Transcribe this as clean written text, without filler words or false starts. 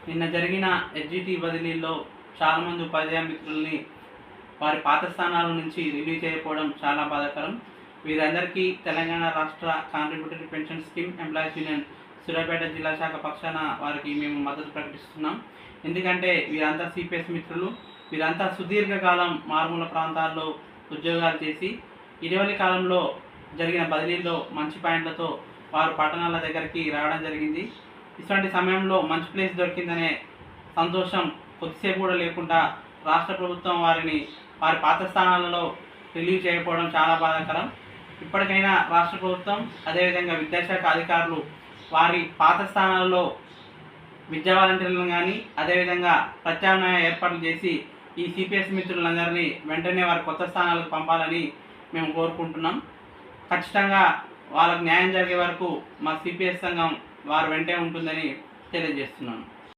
నిన్న జరిగిన ఎస్జిటి బదిలీల్లో చాలామంది ఉపాధ్యాయ మిత్రుల్ని వారి పాత స్థానాల నుంచి రిలీవ్ చేయకపోవడం చాలా బాధాకరం. వీరందరికీ తెలంగాణ రాష్ట్ర contributory pension scheme employees union Suryapet జిల్లా శాఖ పక్షాన వారికి మేము మద్దతు ప్రకటిస్తున్నాం. ఎందుకంటే వీరంతా సిపిఎస్ మిత్రులు. వీరంతా సుదీర్ఘకాలం మారుమూల ప్రాంతాల్లో ఉద్యోగాలు చేసి ఇటీవలి కాలంలో జరిగిన బదిలీల్లో మంచి పాయింట్లతో వారు పట్టణాల దగ్గరికి రావడం జరిగింది. ఇటువంటి సమయంలో మంచి ప్లేస్ దొరికిందనే సంతోషం కొద్దిసేపు కూడా లేకుండా రాష్ట్ర ప్రభుత్వం వారి పాత స్థానాలలో రిలీవ్ చేయకపోవడం చాలా బాధాకరం. ఇప్పటికైనా రాష్ట్ర ప్రభుత్వం అదేవిధంగా విద్యాశాఖ అధికారులు వారి పాత స్థానాలలో విద్యా వాలంటీర్లను కానీ అదేవిధంగా ప్రత్యామ్నాయ ఏర్పాట్లు చేసి ఈ సిపిఎస్ మిత్రులందరినీ వెంటనే వారి కొత్త స్థానాలకు పంపాలని మేము కోరుకుంటున్నాం. ఖచ్చితంగా వాళ్ళకు న్యాయం జరిగే వరకు మా సిపిఎస్ సంఘం వారు వెంటే ఉంటుందని తెలియజేస్తున్నాను.